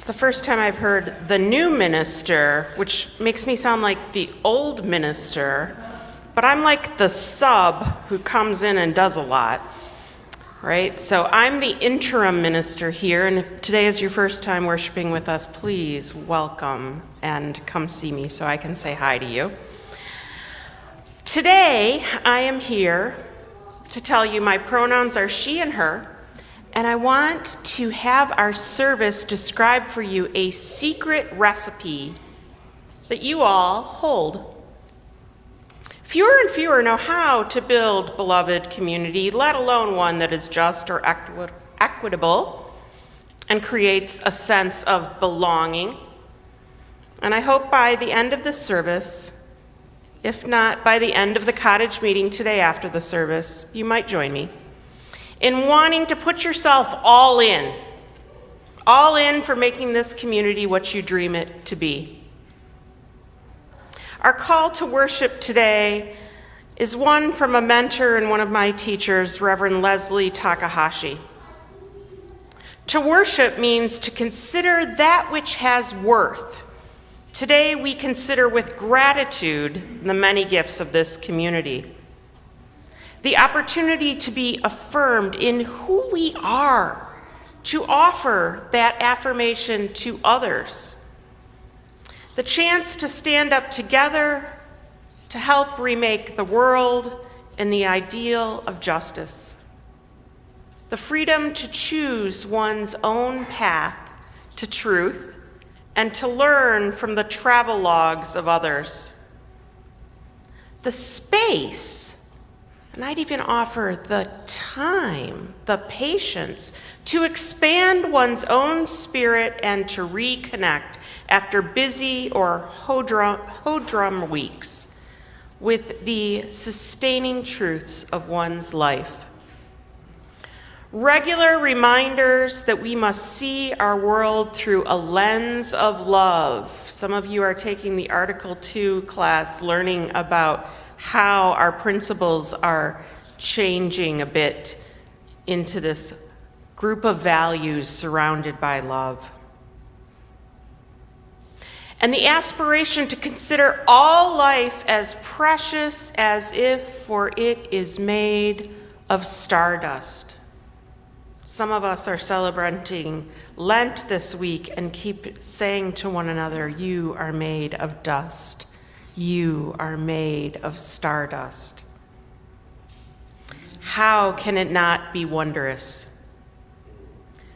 It's the first time I've heard the new minister, which makes me sound like the old minister, but I'm like the sub who comes in and does a lot, right? So I'm the interim minister here, and if today is your first time worshiping with us, please welcome and come see me so I can say hi to you. Today, I am here to tell you my pronouns are she and her, and I want to have our service describe for you a secret recipe that you all hold. Fewer and fewer know how to build beloved community, let alone one that is just or equitable and creates a sense of belonging. And I hope by the end of this service, if not by the end of the cottage meeting today after the service, you might join me in wanting to put yourself all in for making this community what you dream it to be. Our call to worship today is one from a mentor and one of my teachers, Reverend Leslie Takahashi. To worship means to consider that which has worth. Today we consider with gratitude the many gifts of this community. The opportunity to be affirmed in who we are, to offer that affirmation to others. The chance to stand up together to help remake the world and the ideal of justice. The freedom to choose one's own path to truth and to learn from the travel logs of others. The space, and I'd even offer the time, the patience to expand one's own spirit and to reconnect after busy or hodrum weeks with the sustaining truths of one's life. Regular reminders that we must see our world through a lens of love. Some of you are taking the Article 2 class, learning about how our principles are changing a bit into this group of values surrounded by love. And the aspiration to consider all life as precious as if for it is made of stardust. Some of us are celebrating Lent this week and keep saying to one another, you are made of dust. You are made of stardust. How can it not be wondrous?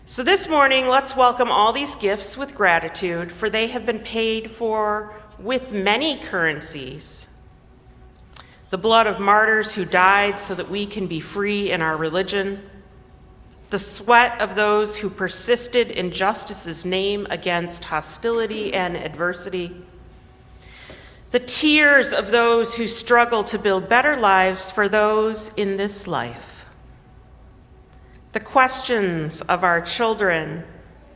So this morning, let's welcome all these gifts with gratitude, for they have been paid for with many currencies. The blood of martyrs who died so that we can be free in our religion. The sweat of those who persisted in justice's name against hostility and adversity. The tears of those who struggle to build better lives for those in this life. The questions of our children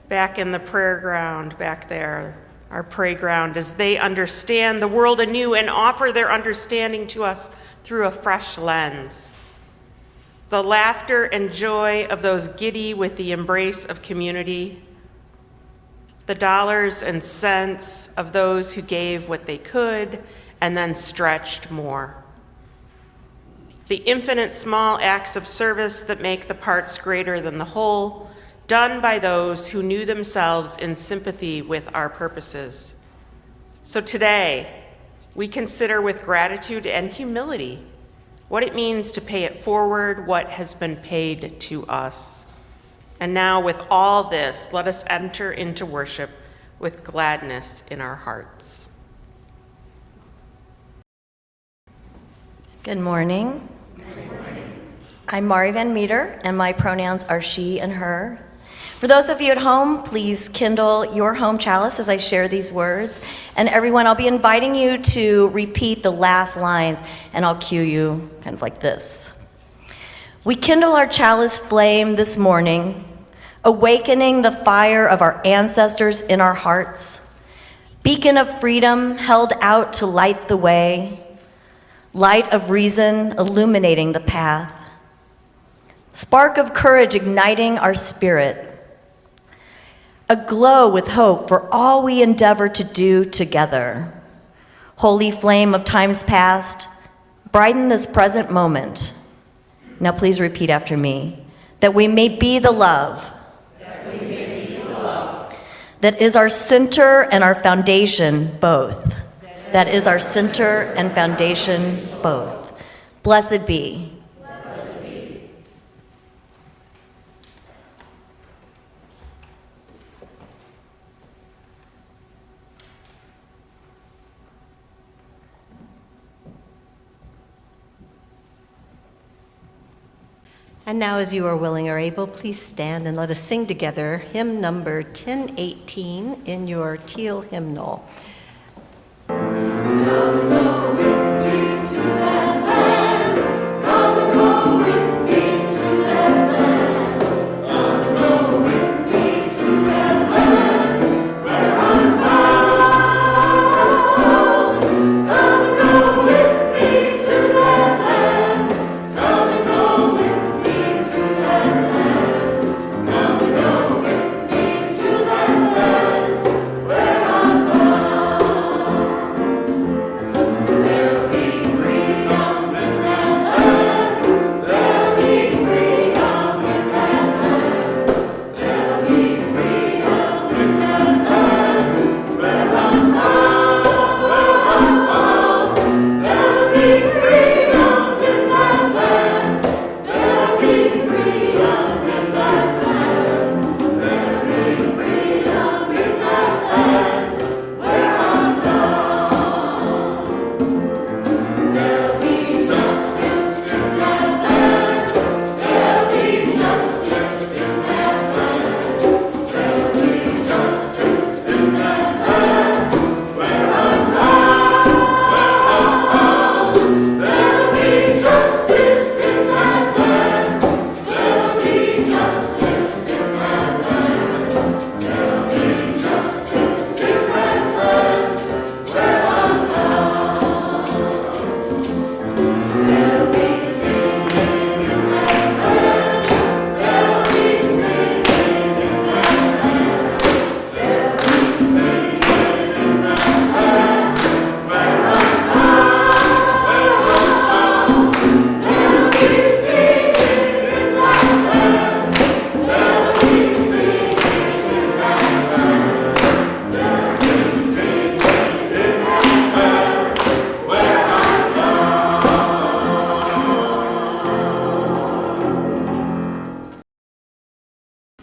back in the prayer ground, back there, our pray ground, as they understand the world anew and offer their understanding to us through a fresh lens. The laughter and joy of those giddy with the embrace of community. The dollars and cents of those who gave what they could and then stretched more. The infinite small acts of service that make the parts greater than the whole, done by those who knew themselves in sympathy with our purposes. So today, we consider with gratitude and humility what it means to pay it forward, what has been paid to us. And now with all this, let us enter into worship with gladness in our hearts. Good morning. Good morning. I'm Mari Van Meter, and my pronouns are she and her. For those of you at home, please kindle your home chalice as I share these words. And everyone, I'll be inviting you to repeat the last lines, and I'll cue you kind of like this. We kindle our chalice flame this morning, awakening the fire of our ancestors in our hearts, beacon of freedom held out to light the way, light of reason illuminating the path, spark of courage igniting our spirit, aglow with hope for all we endeavor to do together. Holy flame of times past, brighten this present moment. Now please repeat after me. That we may be the love. That is our center and our foundation both. That is our center and foundation both. Blessed be. And now, as you are willing or able, please stand and let us sing together hymn number 1018 in your teal hymnal.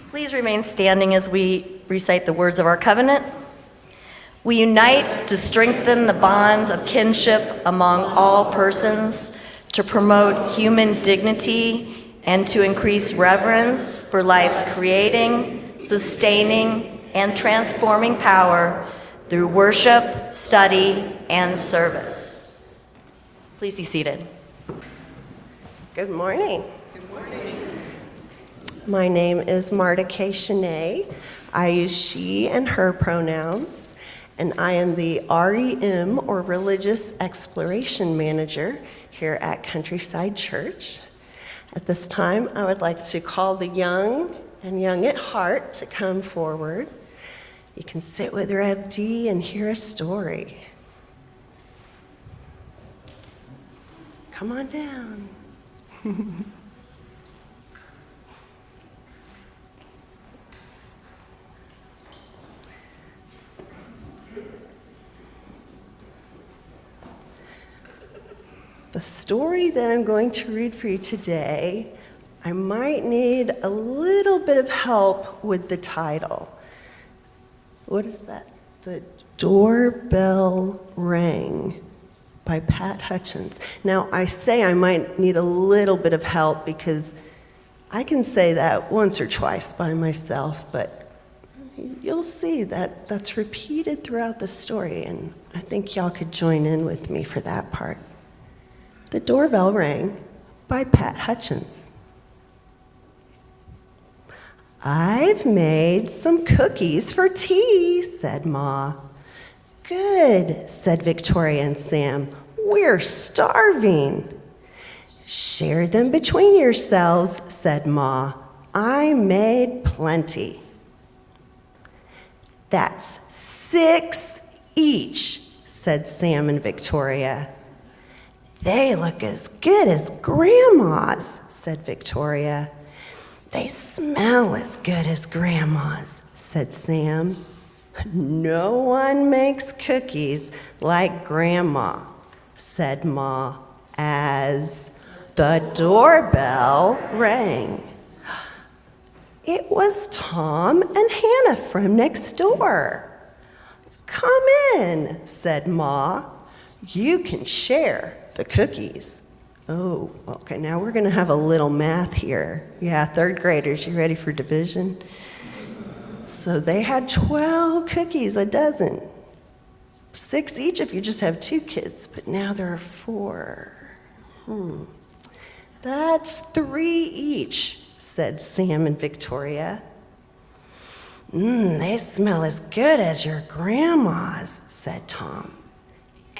Please remain standing as we recite the words of our covenant. We unite to strengthen the bonds of kinship among all persons, to promote human dignity, and to increase reverence for life's creating, sustaining, and transforming power through worship, study, and service. Please be seated. Good morning. My name is Marta K. Shanae. I use she and her pronouns, and I am the REM, or Religious Exploration Manager, here at Countryside Church. At this time, I would like to call the young and young at heart to come forward. You can sit with Rev D and hear a story. Come on down. The story that I'm going to read for you today, I might need a little bit of help with the title. What is that? The Doorbell Rang by Pat Hutchins. Now, I say I might need a little bit of help because I can say that once or twice by myself, but you'll see that that's repeated throughout the story, and I think y'all could join in with me for that part. The Doorbell Rang by Pat Hutchins. I've made some cookies for tea, said Ma. Good, said Victoria and Sam. We're starving. Share them between yourselves, said Ma. I made plenty. That's 6 each, said Sam and Victoria. They look as good as Grandma's, said Victoria. They smell as good as Grandma's, said Sam. No one makes cookies like Grandma, said Ma, as the doorbell rang. It was Tom and Hannah from next door. Come in, said Ma. You can share the cookies. Oh, okay, now we're gonna have a little math here. Yeah, third graders, you ready for division? So they had 12 cookies, a dozen. 6 each if you just have 2 kids, but now there are 4. That's 3 each, said Sam and Victoria. They smell as good as your grandma's, said Tom.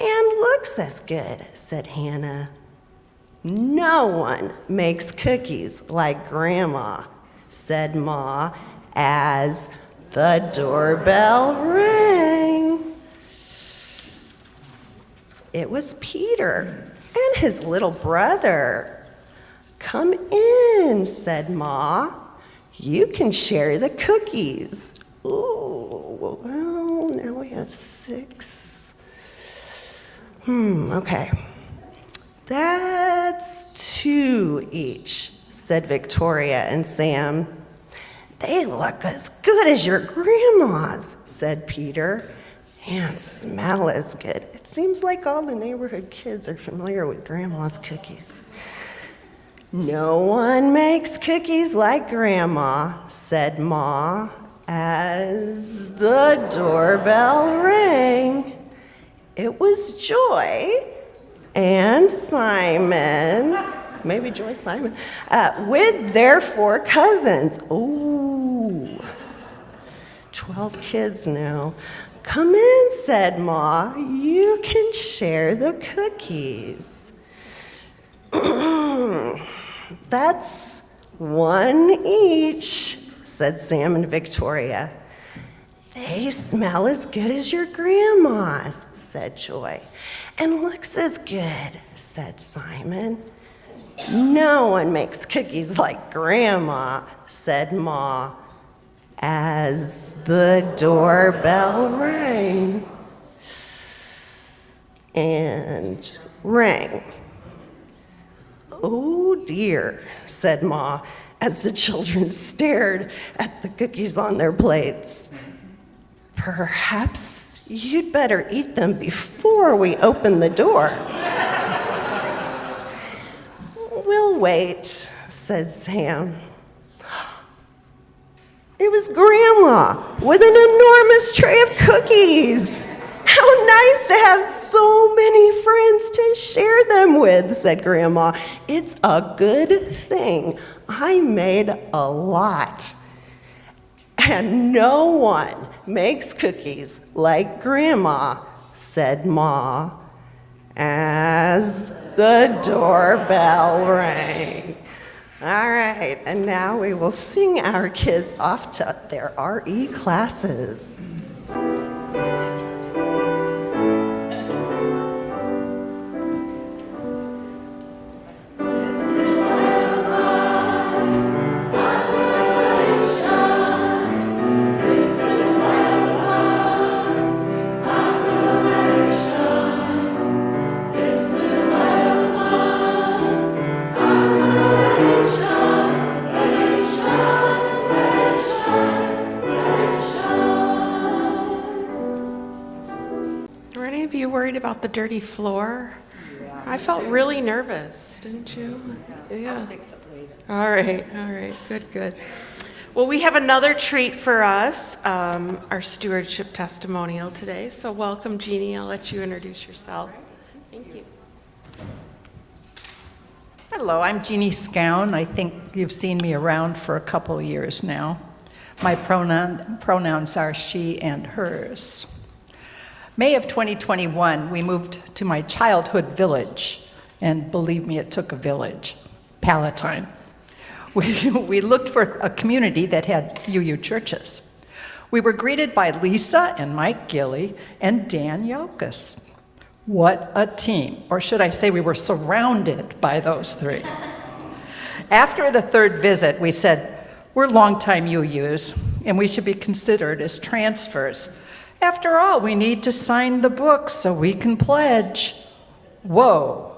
And looks as good, said Hannah. No one makes cookies like Grandma, said Ma, as the doorbell rang. It was Peter and his little brother. Come in, said Ma. You can share the cookies. Ooh, well, now we have 6. Okay. That's 2 each, said Victoria and Sam. They look as good as your grandma's, said Peter, and smell as good. It seems like all the neighborhood kids are familiar with Grandma's cookies. No one makes cookies like Grandma, said Ma, as the doorbell rang. It was Joy and Simon, maybe Joy Simon, with their 4 cousins. Ooh, 12 kids now. Come in, said Ma. You can share the cookies. That's 1 each, said Sam and Victoria. They smell as good as your grandma's, said Joy. And looks as good, said Simon. No one makes cookies like Grandma, said Ma, as the doorbell rang. And rang. Oh dear, said Ma, as the children stared at the cookies on their plates. Perhaps you'd better eat them before we open the door. We'll wait, said Sam. It was Grandma with an enormous tray of cookies. How nice to have so many friends to share them with, said Grandma. It's a good thing I made a lot. And no one makes cookies like Grandma, said Ma, as the doorbell rang. All right, and now we will sing our kids off to their RE classes. About the dirty floor? Yeah, I felt really nervous, didn't you? Yeah. I'll fix it later. All right, good. Well, we have another treat for us, our stewardship testimonial today. So welcome, Jeannie. I'll let you introduce yourself. Thank you. Hello, I'm Jeannie Scown. I think you've seen me around for a couple years now. My pronouns are she and hers. May of 2021, we moved to my childhood village, and believe me, it took a village, Palatine. We looked for a community that had UU churches. We were greeted by Lisa and Mike Gilly and Dan Yokas. What a team. Or should I say we were surrounded by those three. After the third visit, we said, we're longtime UUs, and we should be considered as transfers. After all, we need to sign the book so we can pledge. Whoa,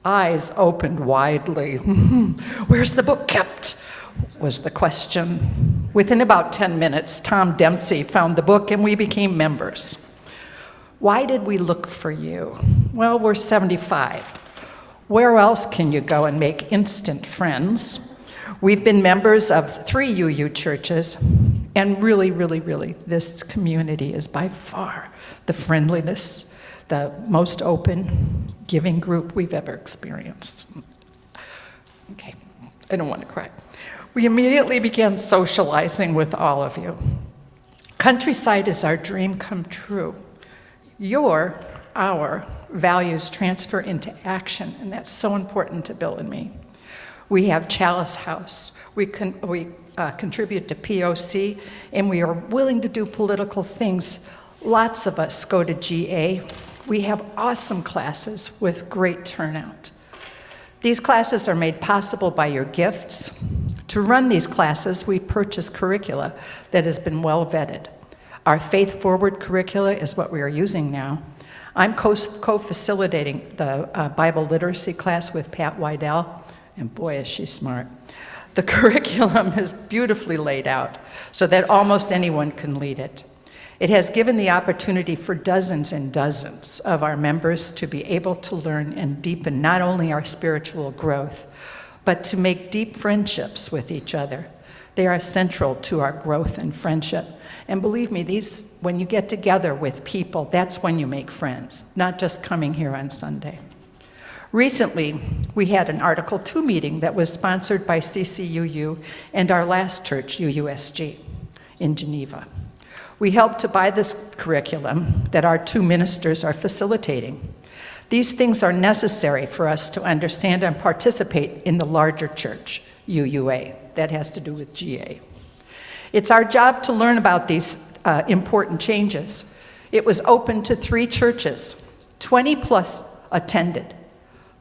eyes opened widely. Where's the book kept? Was the question. Within about 10 minutes, Tom Dempsey found the book and we became members. Why did we look for you? Well, we're 75. Where else can you go and make instant friends? We've been members of 3 UU churches, and really, this community is by far the friendliest, the most open, giving group we've ever experienced. Okay, I don't want to cry. We immediately began socializing with all of you. Countryside is our dream come true. Our values transfer into action, and that's so important to Bill and me. We have Chalice House. We contribute to POC, and we are willing to do political things. Lots of us go to GA. We have awesome classes with great turnout. These classes are made possible by your gifts. To run these classes, we purchase curricula that has been well vetted. Our Faith Forward curricula is what we are using now. I'm co-facilitating the Bible literacy class with Pat Wydell, and boy, is she smart. The curriculum is beautifully laid out so that almost anyone can lead it. It has given the opportunity for dozens and dozens of our members to be able to learn and deepen not only our spiritual growth, but to make deep friendships with each other. They are central to our growth and friendship. And believe me, when you get together with people, that's when you make friends, not just coming here on Sunday. Recently, we had an Article 2 meeting that was sponsored by CCUU and our last church, UUSG, in Geneva. We helped to buy this curriculum that our 2 ministers are facilitating. These things are necessary for us to understand and participate in the larger church, UUA. That has to do with GA. It's our job to learn about these important changes. It was open to 3 churches, 20 plus attended,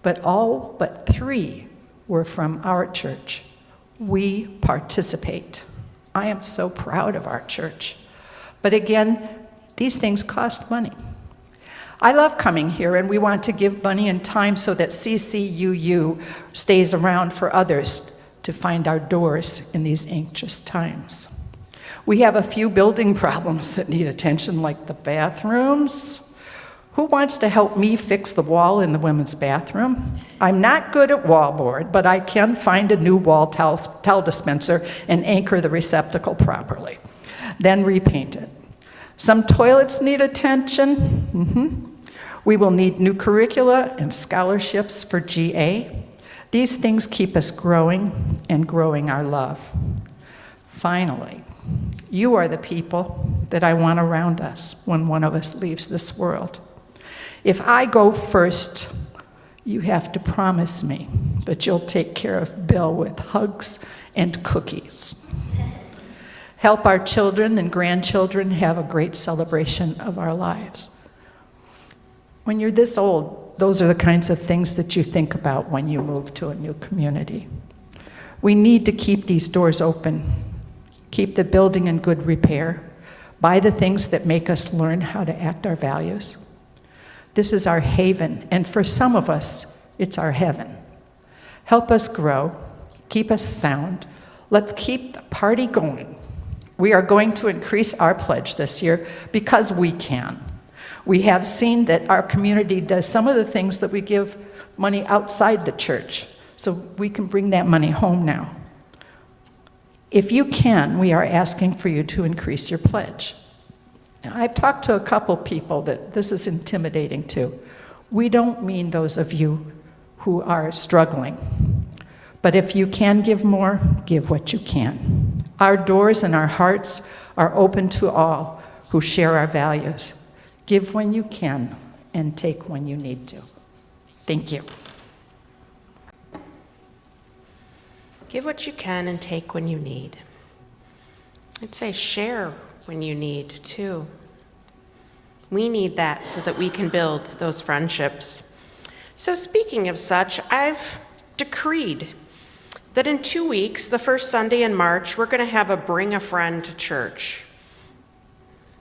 but all but 3 were from our church. We participate. I am so proud of our church. But again, these things cost money. I love coming here, and we want to give money and time so that CCUU stays around for others to find our doors in these anxious times. We have a few building problems that need attention, like the bathrooms. Who wants to help me fix the wall in the women's bathroom? I'm not good at wallboard, but I can find a new wall towel dispenser and anchor the receptacle properly. Then repaint it. Some toilets need attention. We will need new curricula and scholarships for GA. These things keep us growing and growing our love. Finally, you are the people that I want around us when one of us leaves this world. If I go first, you have to promise me that you'll take care of Bill with hugs and cookies. Help our children and grandchildren have a great celebration of our lives. When you're this old, those are the kinds of things that you think about when you move to a new community. We need to keep these doors open, keep the building in good repair, buy the things that make us learn how to act our values. This is our haven, and for some of us, it's our heaven. Help us grow, keep us sound. Let's keep the party going. We are going to increase our pledge this year because we can. We have seen that our community does some of the things that we give money outside the church, so we can bring that money home now. If you can, we are asking for you to increase your pledge. Now, I've talked to a couple people that this is intimidating to. We don't mean those of you who are struggling, but if you can give more, give what you can. Our doors and our hearts are open to all who share our values. Give when you can and take when you need to. Thank you. Give what you can and take when you need. I'd say share when you need, too. We need that so that we can build those friendships. So speaking of such, I've decreed that in 2 weeks, the first Sunday in March, we're going to have a Bring a Friend to Church.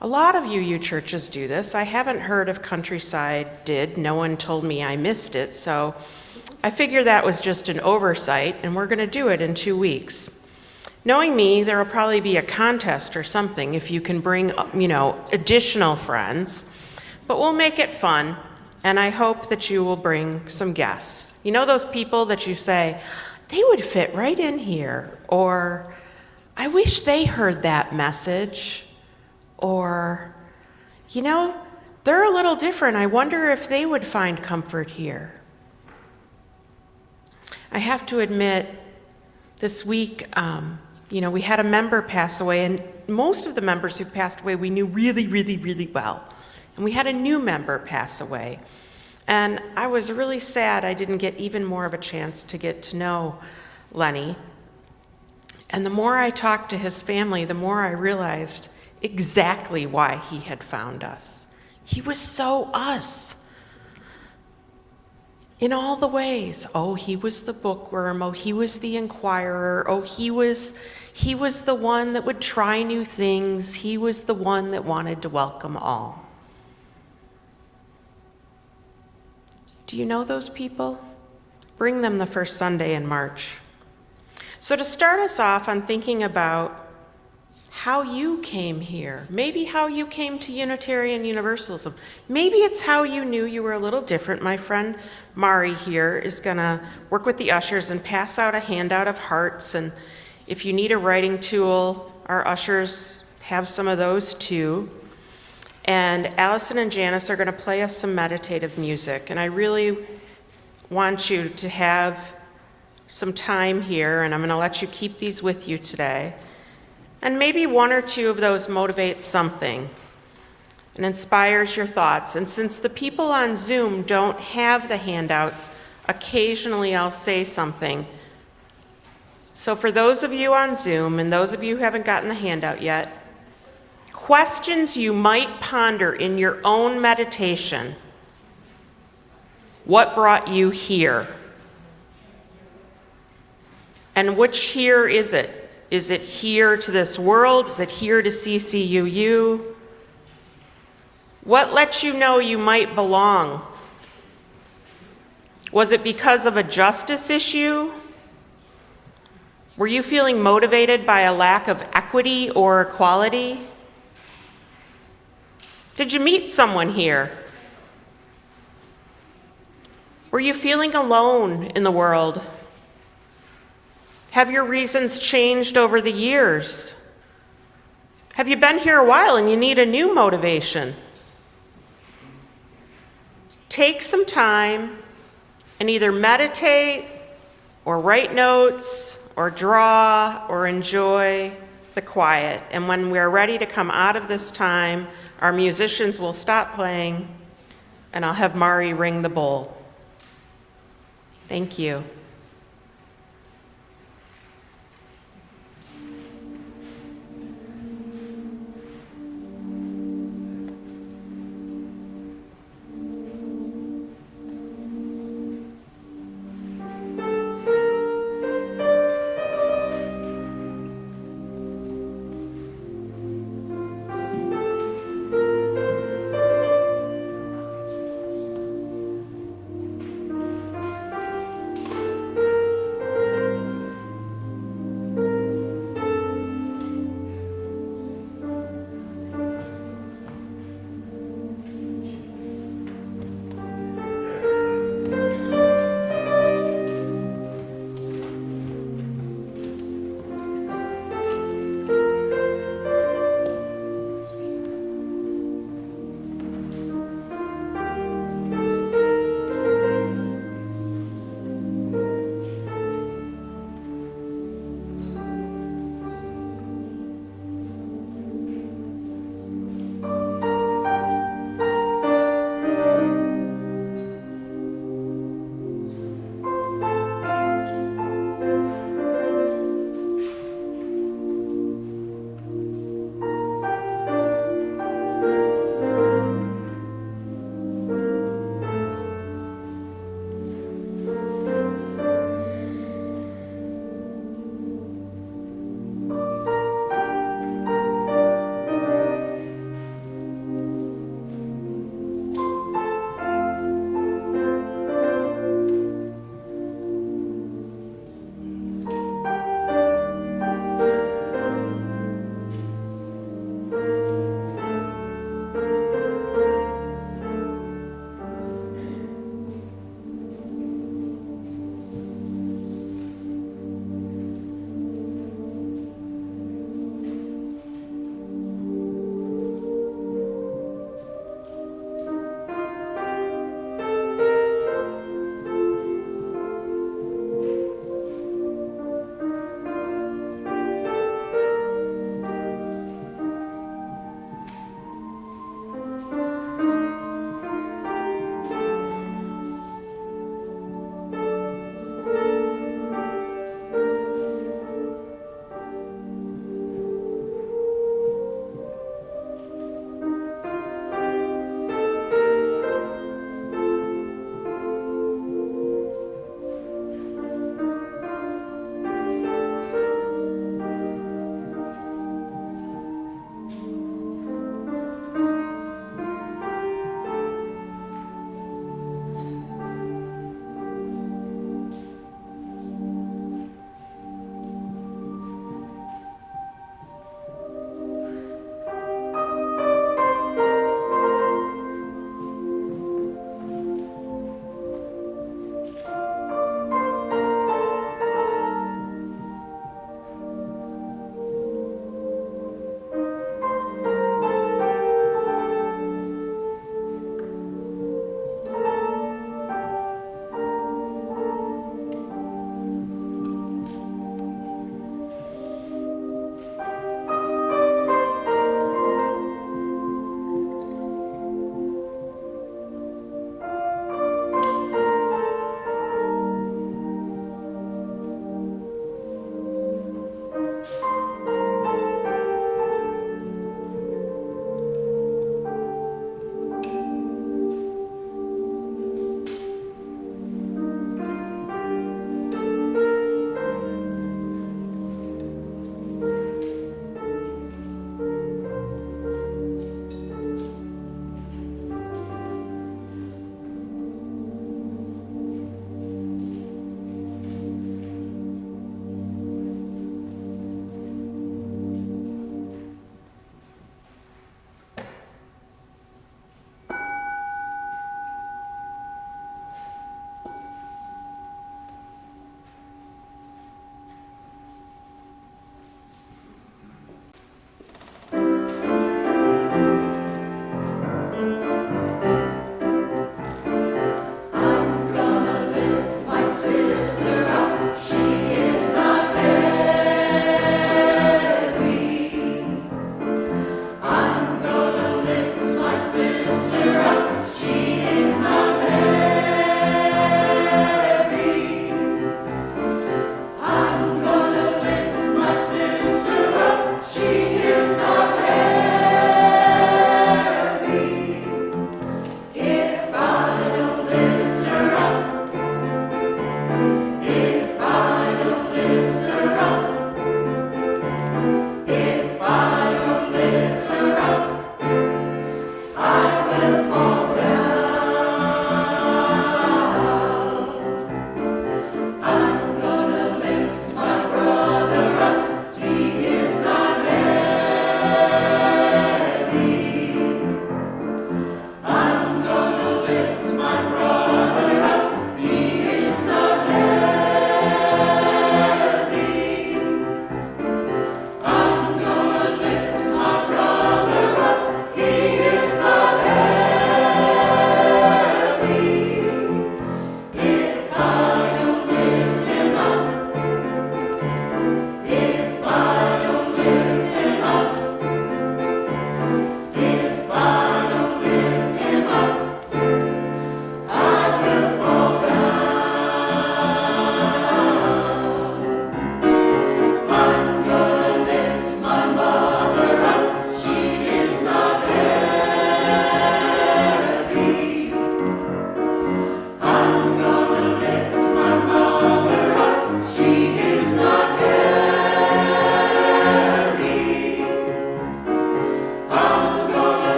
A lot of you churches do this. I haven't heard if Countryside did. No one told me I missed it, so I figure that was just an oversight, and we're going to do it in 2 weeks. Knowing me, there will probably be a contest or something if you can bring, additional friends, but we'll make it fun, and I hope that you will bring some guests. You know those people that you say, they would fit right in here, or I wish they heard that message, or, they're a little different. I wonder if they would find comfort here. I have to admit, this week, we had a member pass away, and most of the members who passed away we knew really, really, really well. And we had a new member pass away. And I was really sad I didn't get even more of a chance to get to know Lenny. And the more I talked to his family, the more I realized exactly why he had found us. He was so us in all the ways. Oh, he was the bookworm. Oh, he was the inquirer. Oh, he was the one that would try new things. He was the one that wanted to welcome all. Do you know those people? Bring them the first Sunday in March. So to start us off on thinking about how you came here, maybe how you came to Unitarian Universalism, maybe it's how you knew you were a little different. My friend Mari here is going to work with the ushers and pass out a handout of hearts, and if you need a writing tool, our ushers have some of those too. And Allison and Janice are going to play us some meditative music, and I really want you to have some time here, and I'm going to let you keep these with you today. And maybe one or two of those motivates something and inspires your thoughts. And since the people on Zoom don't have the handouts, occasionally I'll say something. So for those of you on Zoom and those of you who haven't gotten the handout yet, questions you might ponder in your own meditation. What brought you here? And which here is it? Is it here to this world? Is it here to CCUU? What lets you know you might belong? Was it because of a justice issue? Were you feeling motivated by a lack of equity or equality? Did you meet someone here? Were you feeling alone in the world? Have your reasons changed over the years? Have you been here a while and you need a new motivation? Take some time and either meditate or write notes or draw or enjoy the quiet. And when we're ready to come out of this time, our musicians will stop playing and I'll have Mari ring the bowl. Thank you.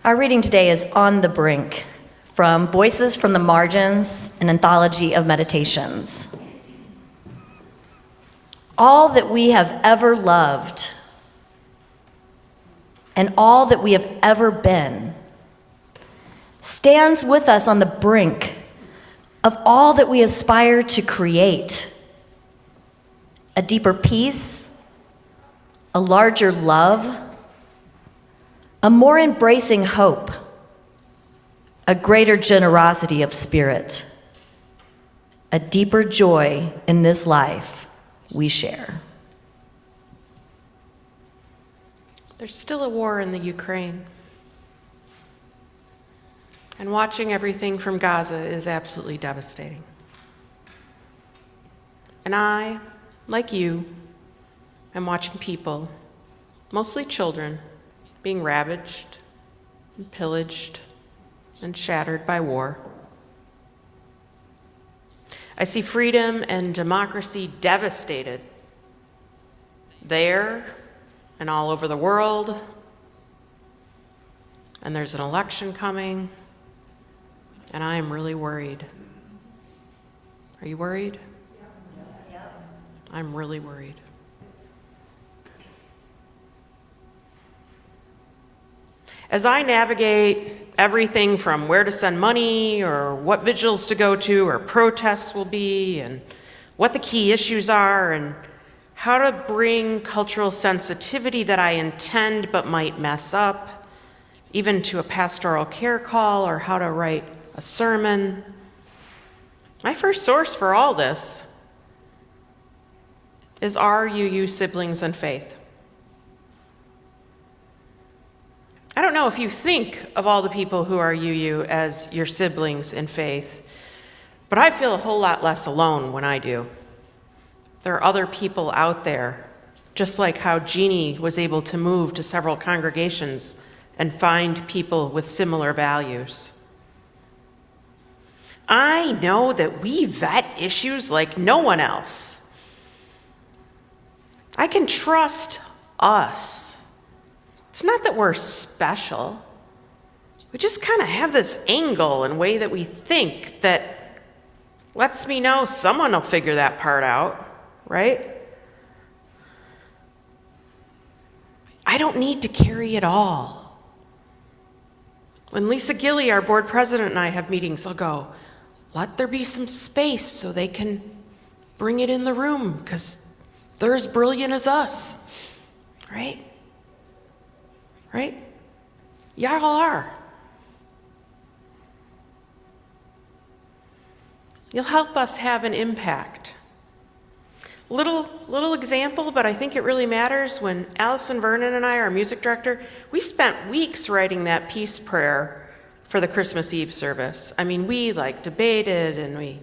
Our reading today is On the Brink, from Voices from the Margins, an anthology of meditations. All that we have ever loved and all that we have ever been stands with us on the brink of all that we aspire to create: a deeper peace, a larger love, a more embracing hope, a greater generosity of spirit, a deeper joy in this life we share. There's still a war in the Ukraine. And watching everything from Gaza is absolutely devastating. And I, like you, am watching people, mostly children, being ravaged and pillaged and shattered by war. I see freedom and democracy devastated there and all over the world. And there's an election coming, and I am really worried. Are you worried? I'm really worried. As I navigate everything from where to send money or what vigils to go to or protests will be and what the key issues are and how to bring cultural sensitivity that I intend but might mess up, even to a pastoral care call or how to write a sermon, my first source for all this is our UU siblings in faith. I don't know if you think of all the people who are UU as your siblings in faith, but I feel a whole lot less alone when I do. There are other people out there, just like how Jeannie was able to move to several congregations and find people with similar values. I know that we vet issues like no one else. I can trust us. It's not that we're special. We just kind of have this angle and way that we think that lets me know someone will figure that part out, right? I don't need to carry it all. When Lisa Gilly, our board president, and I have meetings, I'll go, let there be some space so they can bring it in the room because they're as brilliant as us, right? Right? Y'all are. You'll help us have an impact. Little example, but I think it really matters. When Allison Vernon and I, our music director, we spent weeks writing that peace prayer for the Christmas Eve service. I mean, we debated and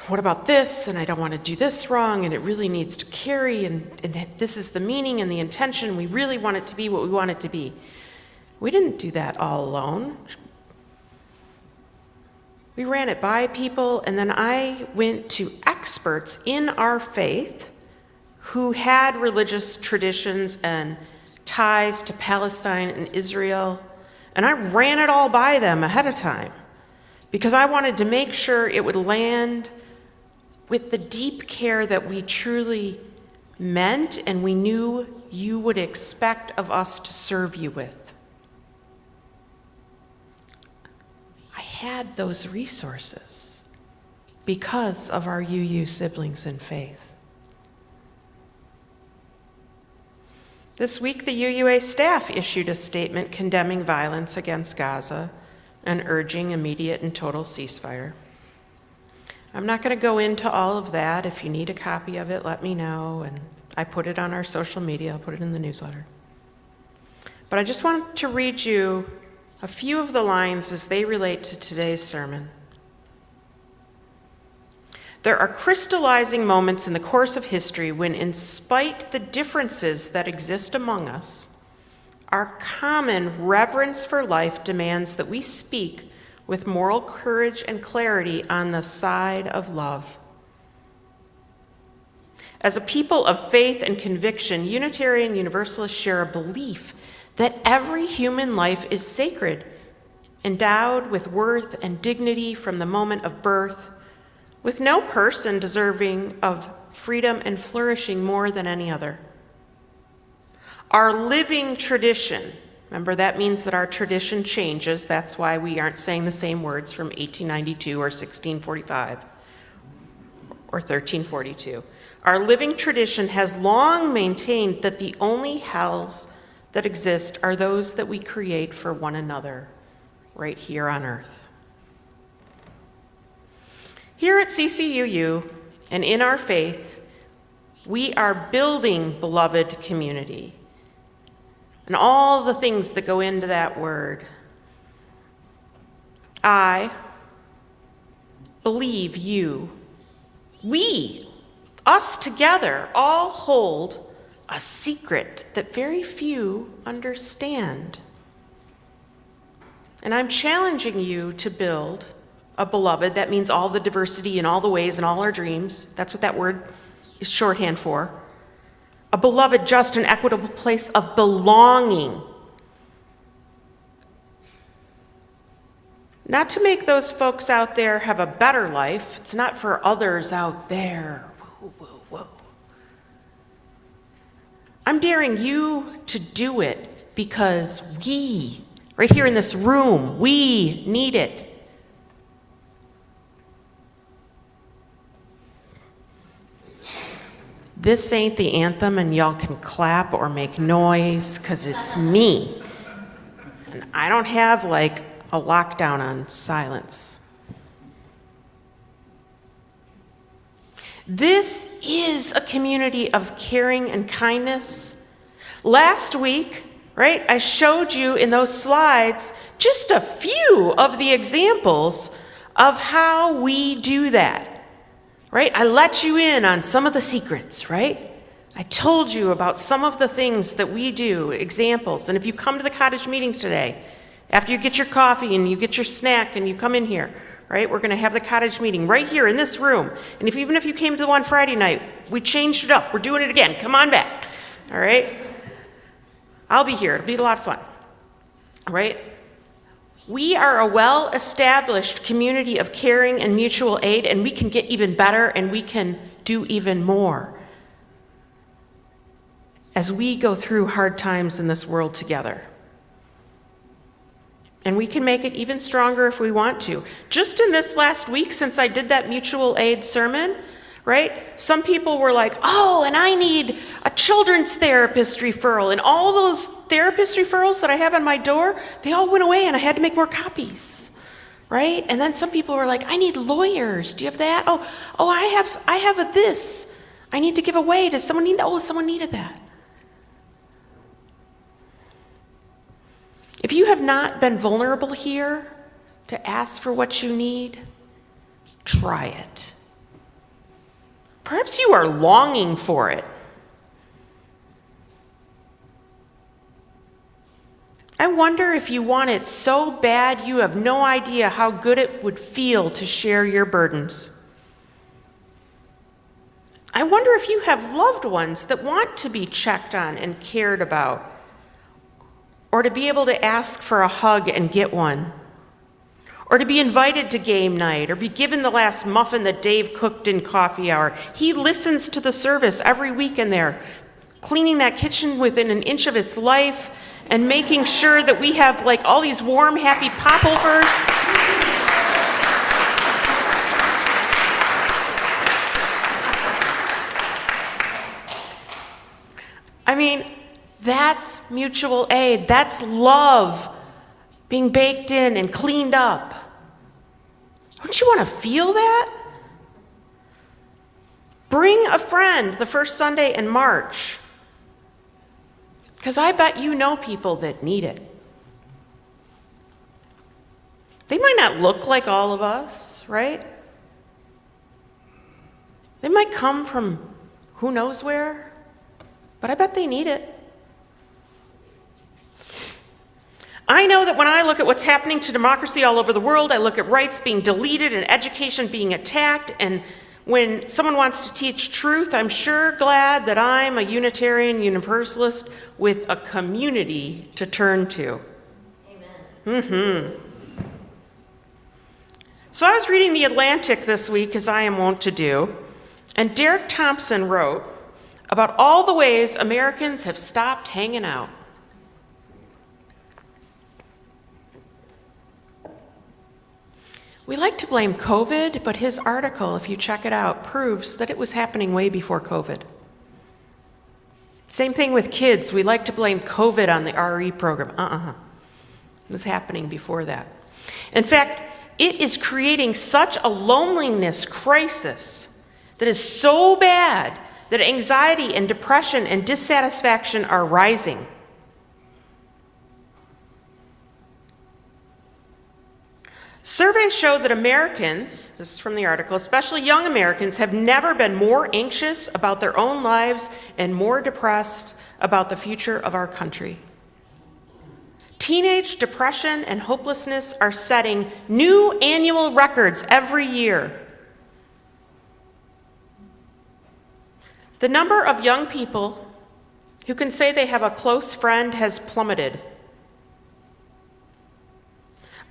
what about this? And I don't want to do this wrong, and it really needs to carry, and this is the meaning and the intention. We really want it to be what we want it to be. We didn't do that all alone. We ran it by people, and then I went to experts in our faith who had religious traditions and ties to Palestine and Israel, and I ran it all by them ahead of time because I wanted to make sure it would land with the deep care that we truly meant and we knew you would expect of us to serve you with. I had those resources because of our UU siblings in faith. This week, the UUA staff issued a statement condemning violence against Gaza and urging immediate and total ceasefire. I'm not going to go into all of that. If you need a copy of it, let me know. And I put it on our social media. I'll put it in the newsletter. But I just want to read you a few of the lines as they relate to today's sermon. There are crystallizing moments in the course of history when, in spite the differences that exist among us, our common reverence for life demands that we speak with moral courage and clarity on the side of love. As a people of faith and conviction, Unitarian Universalists share a belief that every human life is sacred, endowed with worth and dignity from the moment of birth, with no person deserving of freedom and flourishing more than any other. Our living tradition, remember that means that our tradition changes, that's why we aren't saying the same words from 1892 or 1645 or 1342. Our living tradition has long maintained that the only hells that exist are those that we create for one another, right here on earth. Here at CCUU and in our faith, we are building beloved community and all the things that go into that word. I believe you, we, us together, all hold a secret that very few understand. And I'm challenging you to build a beloved. That means all the diversity in all the ways and all our dreams. That's what that word is shorthand for. A beloved, just, and equitable place of belonging. Not to make those folks out there have a better life. It's not for others out there. Whoa, whoa, whoa. I'm daring you to do it because we, right here in this room, we need it. This ain't the anthem, and y'all can clap or make noise, because it's me. And I don't have like a lockdown on silence. This is a community of caring and kindness. Last week, right, I showed you in those slides just a few of the examples of how we do that. Right? I let you in on some of the secrets, right? I told you about some of the things that we do, examples. And if you come to the cottage meeting today, after you get your coffee and you get your snack and you come in here, right? We're going to have the cottage meeting right here in this room. And even if you came to the one Friday night, we changed it up. We're doing it again. Come on back. All right? I'll be here. It'll be a lot of fun. All right? We are a well-established community of caring and mutual aid, and we can get even better and we can do even more as we go through hard times in this world together. And we can make it even stronger if we want to. Just in this last week, since I did that mutual aid sermon, right? Some people were like, oh, and I need a children's therapist referral. And all those therapist referrals that I have on my door, they all went away and I had to make more copies, right? And then some people were like, I need lawyers. Do you have that? Oh, I have a this. I need to give away. Does someone need that? Oh, someone needed that. If you have not been vulnerable here to ask for what you need, try it. Perhaps you are longing for it. I wonder if you want it so bad you have no idea how good it would feel to share your burdens. I wonder if you have loved ones that want to be checked on and cared about, or to be able to ask for a hug and get one, or to be invited to game night, or be given the last muffin that Dave cooked in coffee hour. He listens to the service every week in there, cleaning that kitchen within an inch of its life, and making sure that we have like all these warm, happy popovers. I mean, that's mutual aid. That's love being baked in and cleaned up. Don't you want to feel that? Bring a friend the first Sunday in March, because I bet you know people that need it. They might not look like all of us, right? They might come from who knows where, but I bet they need it. I know that when I look at what's happening to democracy all over the world, I look at rights being deleted and education being attacked, and When someone wants to teach truth, I'm sure glad that I'm a Unitarian Universalist with a community to turn to. So I was reading The Atlantic this week, as I am wont to do, and Derek Thompson wrote about all the ways Americans have stopped hanging out. We like to blame COVID, but his article, if you check it out, proves that it was happening way before COVID. Same thing with kids. We like to blame COVID on the RE program. It was happening before that. In fact, it is creating such a loneliness crisis that is so bad that anxiety and depression and dissatisfaction are rising. Surveys show that Americans, this is from the article, especially young Americans, have never been more anxious about their own lives and more depressed about the future of our country. Teenage depression and hopelessness are setting new annual records every year. The number of young people who can say they have a close friend has plummeted.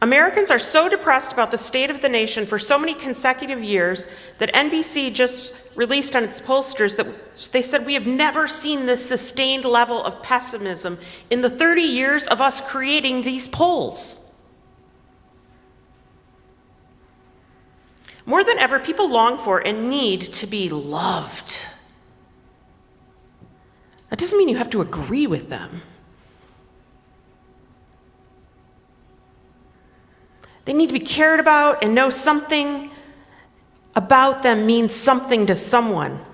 Americans are so depressed about the state of the nation for so many consecutive years that NBC just released on its pollsters that they said we have never seen this sustained level of pessimism in the 30 years of us creating these polls. More than ever, people long for and need to be loved. That doesn't mean you have to agree with them. They need to be cared about and know something about them means something to someone.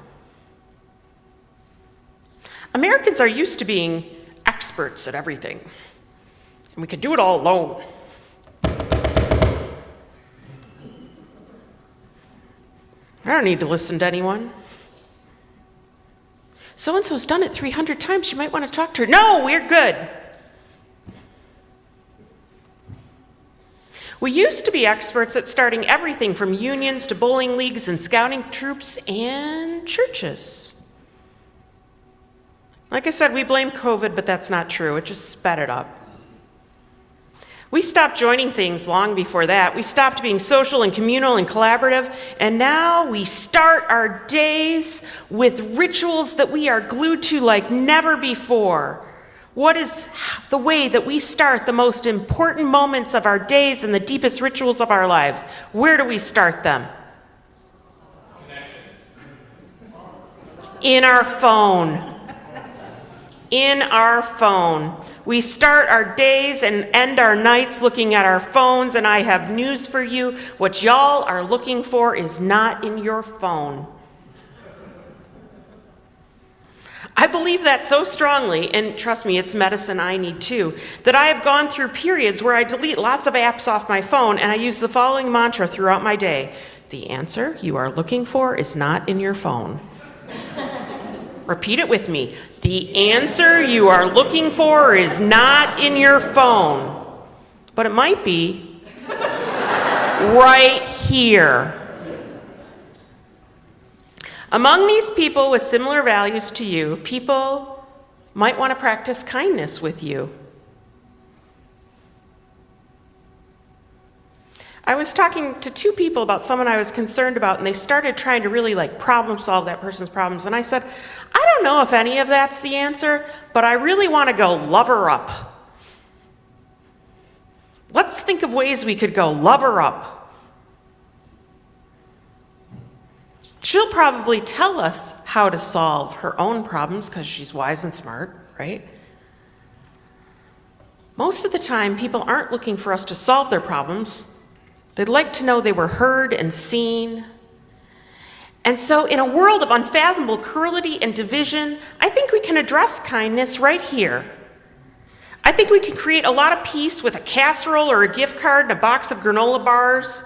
Americans are used to being experts at everything, and we can do it all alone. I don't need to listen to anyone. So-and-so's done it 300 times. You might want to talk to her. No, we're good. We used to be experts at starting everything from unions to bowling leagues and scouting troops and churches. Like I said, we blame COVID, but that's not true. It just sped it up. We stopped joining things long before that. We stopped being social and communal and collaborative, and now we start our days with rituals that we are glued to like never before. What is the way that we start the most important moments of our days and the deepest rituals of our lives? Where do we start them? Connections. In our phone. In our phone. We start our days and end our nights looking at our phones, and I have news for you. What y'all are looking for is not in your phone. I believe that so strongly, and trust me, it's medicine I need too, that I have gone through periods where I delete lots of apps off my phone and I use the following mantra throughout my day. The answer you are looking for is not in your phone. Repeat it with me. The answer you are looking for is not in your phone, but it might be right here. Among these people with similar values to you, people might want to practice kindness with you. I was talking to two people about someone I was concerned about, and they started trying to really problem solve that person's problems. And I said, I don't know if any of that's the answer, but I really want to go love her up. Let's think of ways we could go love her up. She'll probably tell us how to solve her own problems because she's wise and smart, right? Most of the time, people aren't looking for us to solve their problems. They'd like to know they were heard and seen. And so in a world of unfathomable cruelty and division, I think we can address kindness right here. I think we can create a lot of peace with a casserole or a gift card and a box of granola bars.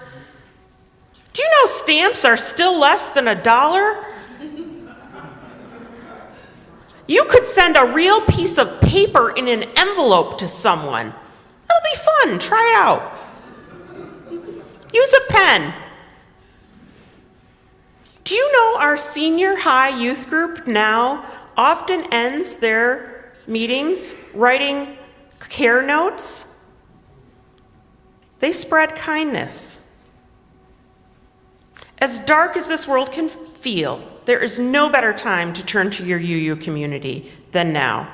Do you know stamps are still less than $1? You could send a real piece of paper in an envelope to someone. That'll be fun. Try it out. Use a pen. Do you know our senior high youth group now often ends their meetings writing care notes? They spread kindness. As dark as this world can feel, there is no better time to turn to your UU community than now.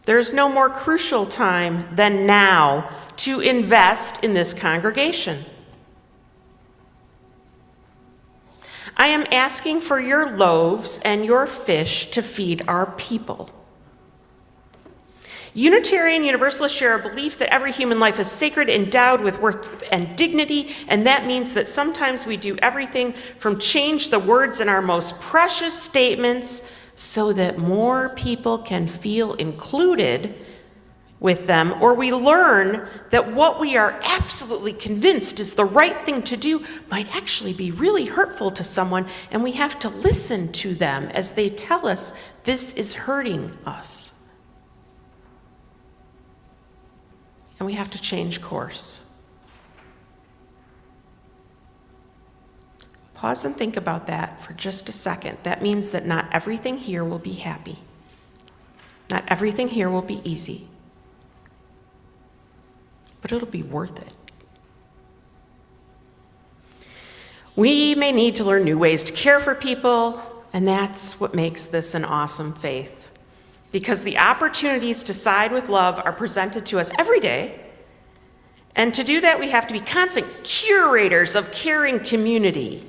There is no more crucial time than now to invest in this congregation. I am asking for your loaves and your fish to feed our people. Unitarian Universalists share a belief that every human life is sacred, endowed with worth and dignity, and that means that sometimes we do everything from change the words in our most precious statements so that more people can feel included with them, or we learn that what we are absolutely convinced is the right thing to do might actually be really hurtful to someone, and we have to listen to them as they tell us this is hurting us. And we have to change course. Pause and think about that for just a second. That means that not everything here will be happy. Not everything here will be easy. But it'll be worth it. We may need to learn new ways to care for people, and that's what makes this an awesome faith. Because the opportunities to side with love are presented to us every day, and to do that we have to be constant curators of caring community.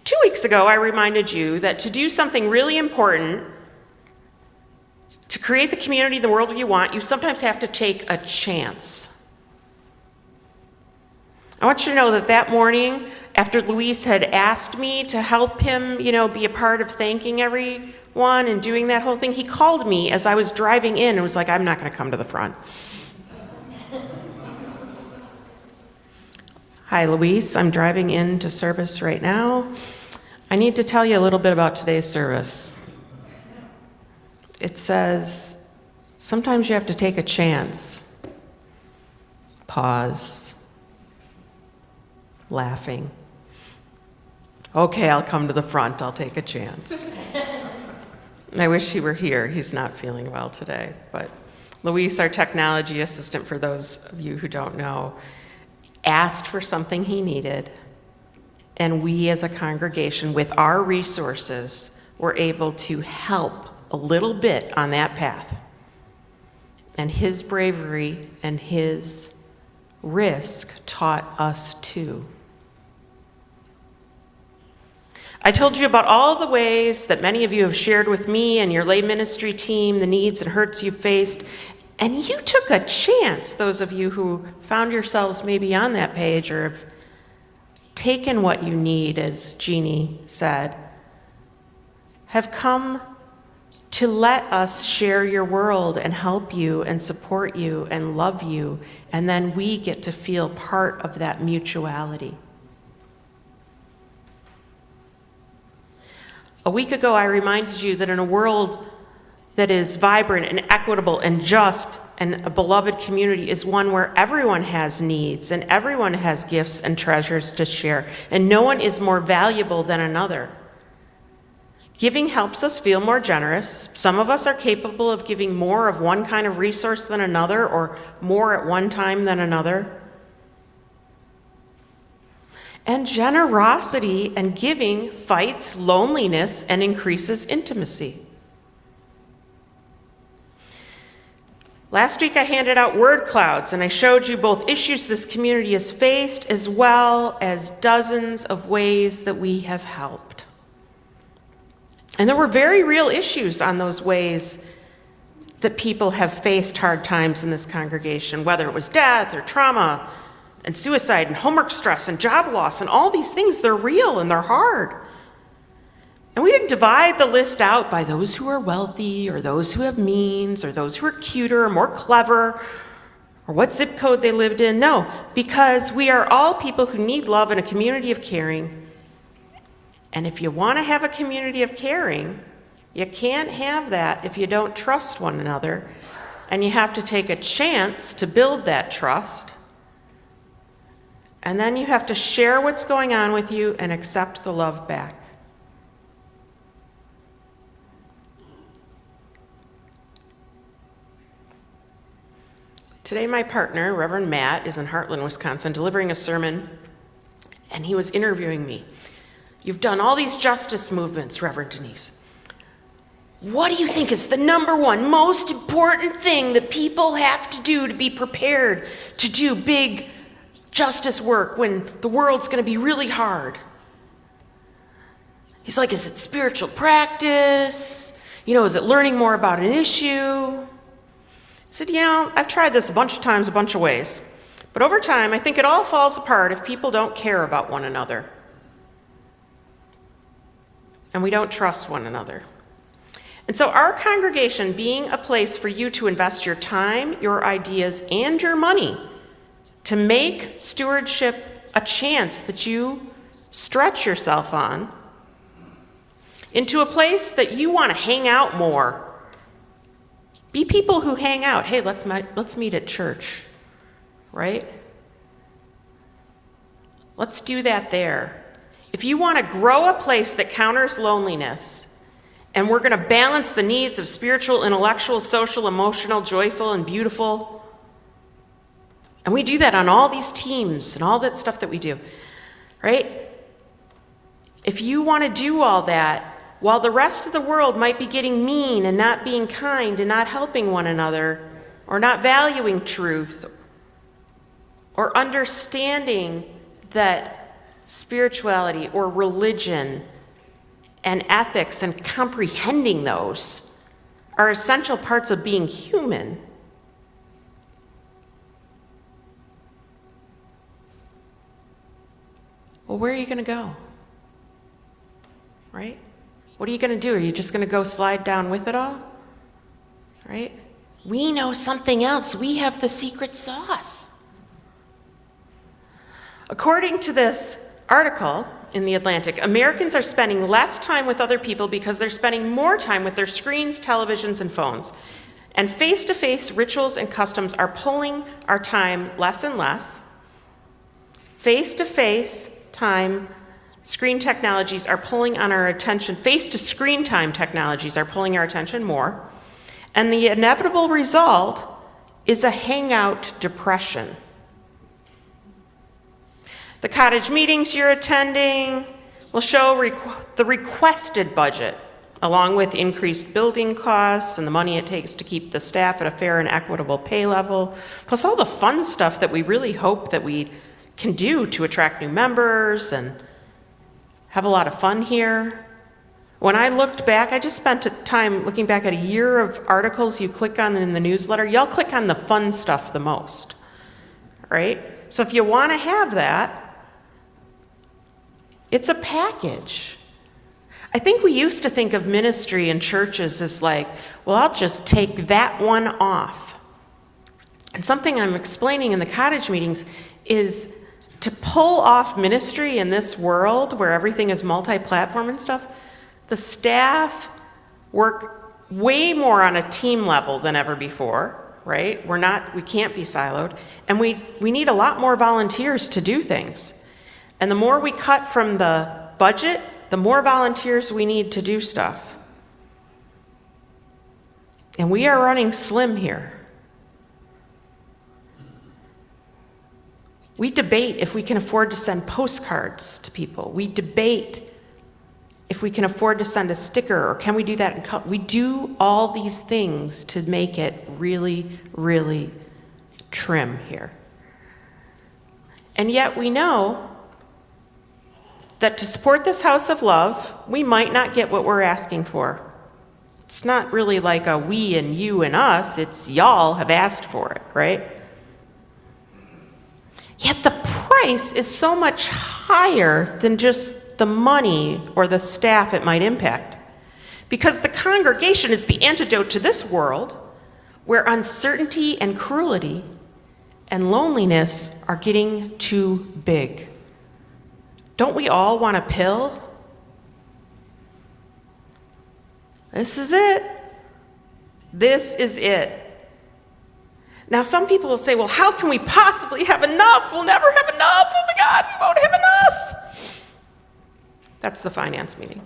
2 weeks ago, I reminded you that to do something really important, to create the community, the world you want, you sometimes have to take a chance. I want you to know that that morning, after Luis had asked me to help him, be a part of thanking everyone and doing that whole thing, he called me as I was driving in and was like, I'm not going to come to the front. Hi, Luis. I'm driving into service right now. I need to tell you a little bit about today's service. It says, sometimes you have to take a chance. Pause. Laughing. Okay, I'll come to the front. I'll take a chance. I wish he were here. He's not feeling well today. But Luis, our technology assistant, for those of you who don't know, asked for something he needed. And we as a congregation, with our resources, were able to help a little bit on that path. And his bravery and his risk taught us too. I told you about all the ways that many of you have shared with me and your lay ministry team the needs and hurts you've faced, and you took a chance, those of you who found yourselves maybe on that page or have taken what you need, as Jeannie said, have come to let us share your world and help you and support you and love you, and then we get to feel part of that mutuality. A week ago, I reminded you that in a world that is vibrant and equitable and just and a beloved community is one where everyone has needs and everyone has gifts and treasures to share, and no one is more valuable than another. Giving helps us feel more generous. Some of us are capable of giving more of one kind of resource than another, or more at one time than another. And generosity and giving fights loneliness and increases intimacy. Last week I handed out word clouds and I showed you both issues this community has faced as well as dozens of ways that we have helped. And there were very real issues on those ways that people have faced hard times in this congregation, whether it was death or trauma and suicide and homework stress and job loss and all these things. They're real and they're hard. And we didn't divide the list out by those who are wealthy or those who have means or those who are cuter or more clever or what zip code they lived in. No, because we are all people who need love and a community of caring. And if you want to have a community of caring, you can't have that if you don't trust one another. And you have to take a chance to build that trust. And then you have to share what's going on with you and accept the love back. Today, my partner, Reverend Matt, is in Heartland, Wisconsin, delivering a sermon, and he was interviewing me. You've done all these justice movements, Reverend Denise. What do you think is the number one most important thing that people have to do to be prepared to do big justice work when the world's going to be really hard? He's like, is it spiritual practice? Is it learning more about an issue? I said, I've tried this a bunch of times, a bunch of ways. But over time, I think it all falls apart if people don't care about one another. And we don't trust one another. And so our congregation being a place for you to invest your time, your ideas, and your money to make stewardship a chance that you stretch yourself on into a place that you want to hang out more. Be people who hang out. Hey, let's meet at church, right? Let's do that there. If you want to grow a place that counters loneliness, and we're going to balance the needs of spiritual, intellectual, social, emotional, joyful, and beautiful, and we do that on all these teams and all that stuff that we do, right? If you want to do all that, while the rest of the world might be getting mean and not being kind and not helping one another, or not valuing truth, or understanding that spirituality or religion and ethics and comprehending those are essential parts of being human, well, where are you going to go? Right? What are you going to do? Are you just going to go slide down with it all? Right? We know something else. We have the secret sauce. According to this article in The Atlantic, Americans are spending less time with other people because they're spending more time with their screens, televisions, and phones. And face-to-face rituals and customs are pulling our time less and less. Face-to-face time, screen technologies are pulling on our attention. Face-to-screen time technologies are pulling our attention more. And the inevitable result is a hangout depression. The cottage meetings you're attending will show the requested budget, along with increased building costs and the money it takes to keep the staff at a fair and equitable pay level, plus all the fun stuff that we really hope that we can do to attract new members and have a lot of fun here. When I looked back, I just spent time looking back at a year of articles you click on in the newsletter. Y'all click on the fun stuff the most, right? So if you want to have that, it's a package. I think we used to think of ministry and churches as like, well, I'll just take that one off. And something I'm explaining in the cottage meetings is to pull off ministry in this world where everything is multi-platform and stuff, the staff work way more on a team level than ever before, right? We can't be siloed. And we need a lot more volunteers to do things. And the more we cut from the budget, the more volunteers we need to do stuff. And we are running slim here. We debate if we can afford to send postcards to people. We debate if we can afford to send a sticker, or can we do that in color. We do all these things to make it really, really trim here. And yet we know that to support this house of love, we might not get what we're asking for. It's not really like a we and you and us, it's y'all have asked for it, right? Yet the price is so much higher than just the money or the staff it might impact. Because the congregation is the antidote to this world where uncertainty and cruelty and loneliness are getting too big. Don't we all want a pill? This is it. This is it. Now, some people will say, well, how can we possibly have enough? We'll never have enough. Oh my God, we won't have enough. That's the finance meeting.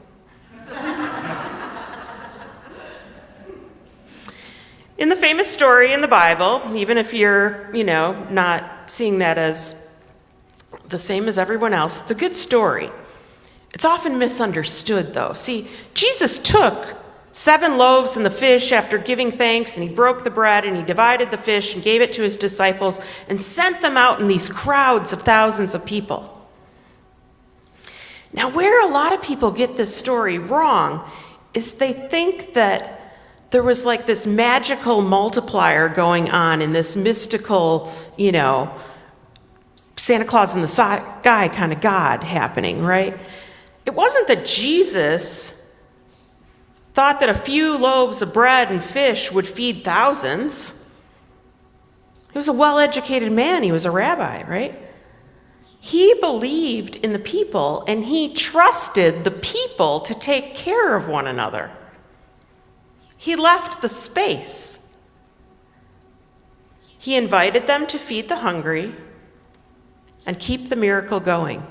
In the famous story in the Bible, even if you're, not seeing that as the same as everyone else, it's a good story. It's often misunderstood, though. See, Jesus took 7 loaves and the fish after giving thanks, and he broke the bread, and he divided the fish and gave it to his disciples and sent them out in these crowds of thousands of people. Now, where a lot of people get this story wrong is they think that there was like this magical multiplier going on in this mystical, Santa Claus in the sky kind of God happening, right? It wasn't that Jesus thought that a few loaves of bread and fish would feed thousands. He was a well-educated man. He was a rabbi, right? He believed in the people, and he trusted the people to take care of one another. He left the space. He invited them to feed the hungry and keep the miracle going.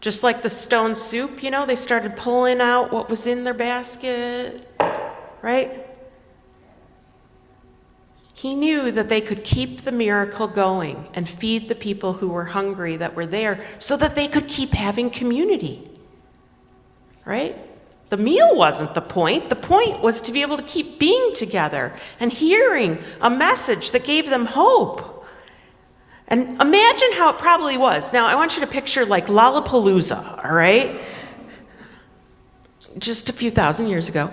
Just like the stone soup, they started pulling out what was in their basket, right? He knew that they could keep the miracle going and feed the people who were hungry that were there so that they could keep having community, right? The meal wasn't the point. The point was to be able to keep being together and hearing a message that gave them hope. And imagine how it probably was. Now, I want you to picture like Lollapalooza, all right? Just a few thousand years ago.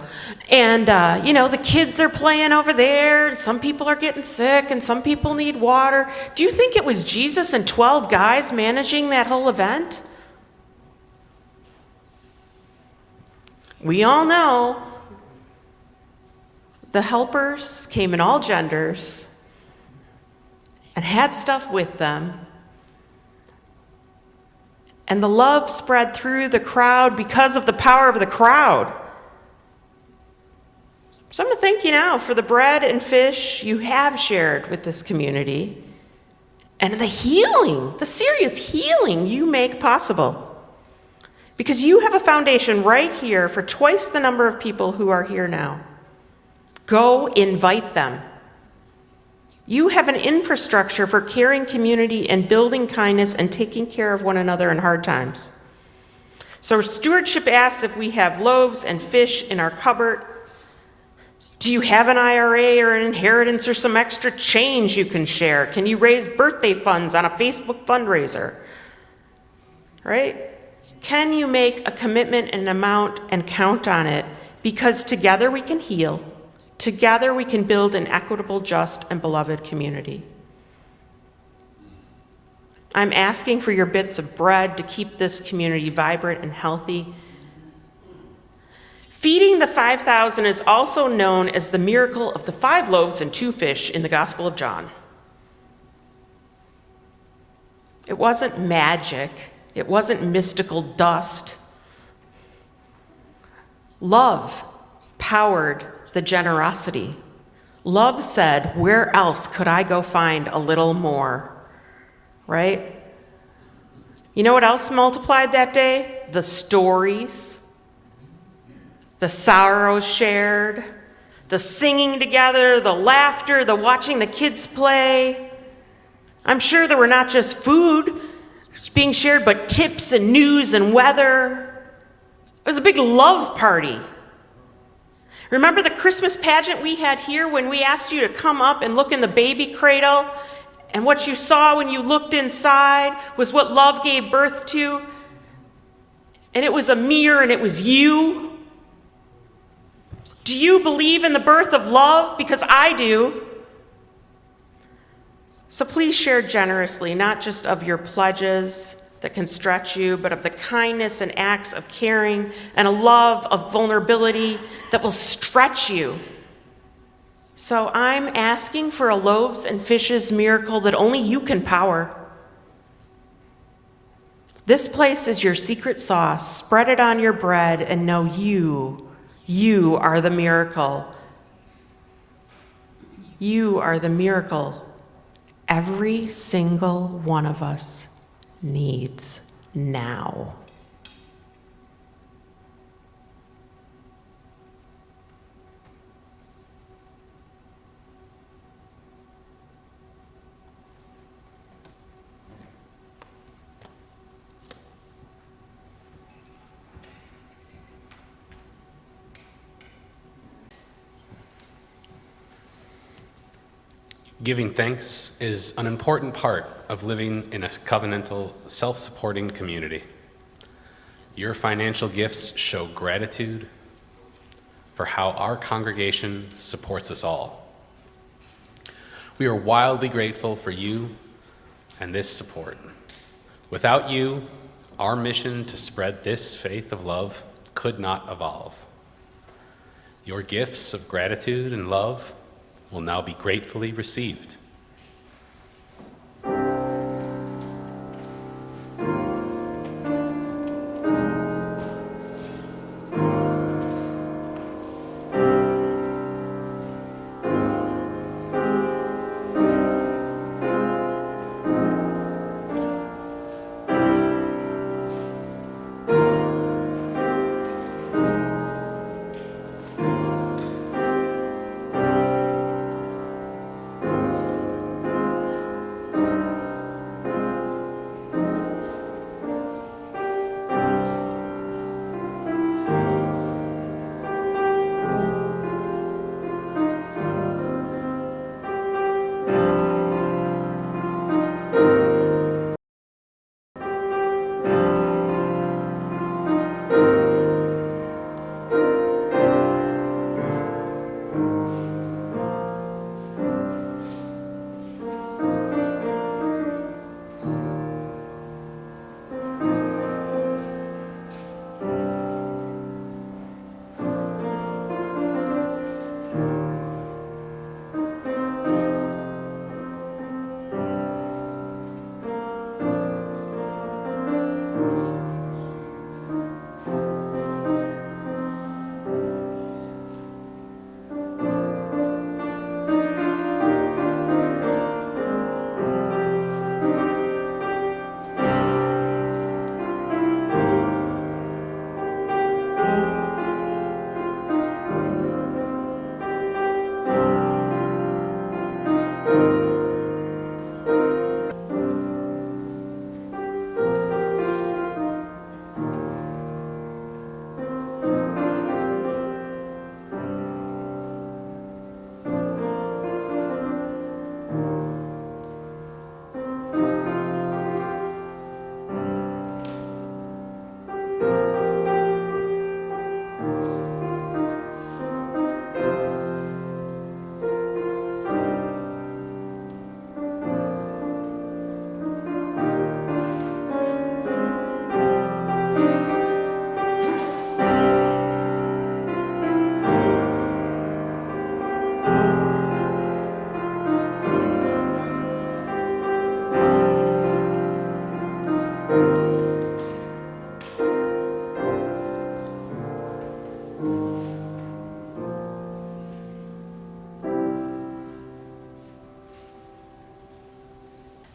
And, the kids are playing over there, and some people are getting sick, and some people need water. Do you think it was Jesus and 12 guys managing that whole event? We all know the helpers came in all genders and had stuff with them. And the love spread through the crowd because of the power of the crowd. So I'm going to thank you now for the bread and fish you have shared with this community and the healing, the serious healing you make possible. Because you have a foundation right here for twice the number of people who are here now. Go invite them. You have an infrastructure for caring community and building kindness and taking care of one another in hard times. So stewardship asks if we have loaves and fish in our cupboard. Do you have an IRA or an inheritance or some extra change you can share? Can you raise birthday funds on a Facebook fundraiser? Right? Can you make a commitment and an amount and count on it? Because together we can heal. Together we can build an equitable, just, and beloved community. I'm asking for your bits of bread to keep this community vibrant and healthy. Feeding the 5,000 is also known as the miracle of the 5 loaves and 2 fish in the Gospel of John. It wasn't magic. It wasn't mystical dust. Love powered the generosity. Love said, where else could I go find a little more? Right? You know what else multiplied that day? The stories, the sorrows shared, the singing together, the laughter, the watching the kids play. I'm sure there were not just food being shared, but tips and news and weather. It was a big love party. Remember the Christmas pageant we had here when we asked you to come up and look in the baby cradle, and what you saw when you looked inside was what love gave birth to? And it was a mirror, and it was you. Do you believe in the birth of love? Because I do. So please share generously, not just of your pledges that can stretch you, but of the kindness and acts of caring and a love of vulnerability that will stretch you. So I'm asking for a loaves and fishes miracle that only you can power. This place is your secret sauce. Spread it on your bread and know you are the miracle. You are the miracle every single one of us needs now. Giving thanks is an important part of living in a covenantal, self-supporting community. Your financial gifts show gratitude for how our congregation supports us all. We are wildly grateful for you and this support. Without you, our mission to spread this faith of love could not evolve. Your gifts of gratitude and love will now be gratefully received.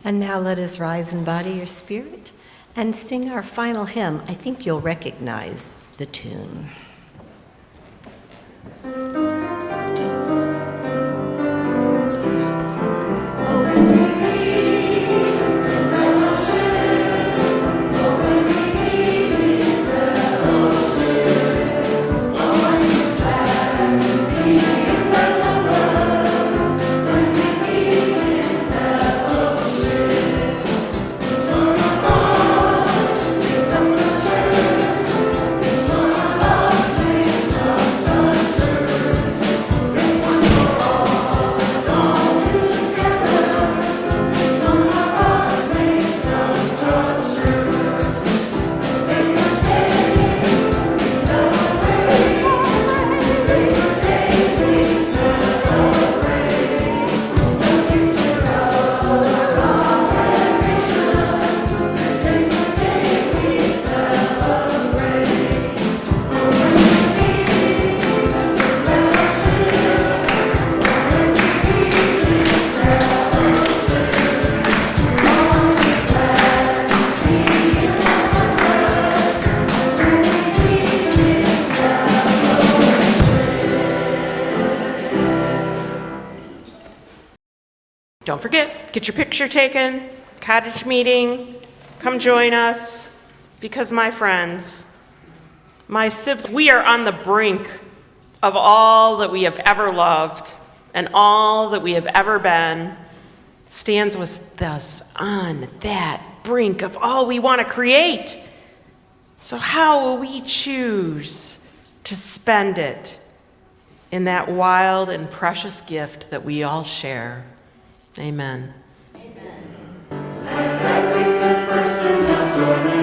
And now let us rise in body or spirit and sing our final hymn. I think you'll recognize the tune. All don't forget, get your picture taken, cottage meeting, come join us, because my friends, my siblings, we are on the brink of all that we have ever loved and all that we have ever been stands with us on that brink of all we want to create. So how will we choose to spend it in that wild and precious gift that we all share? Amen. Let every good person now join in.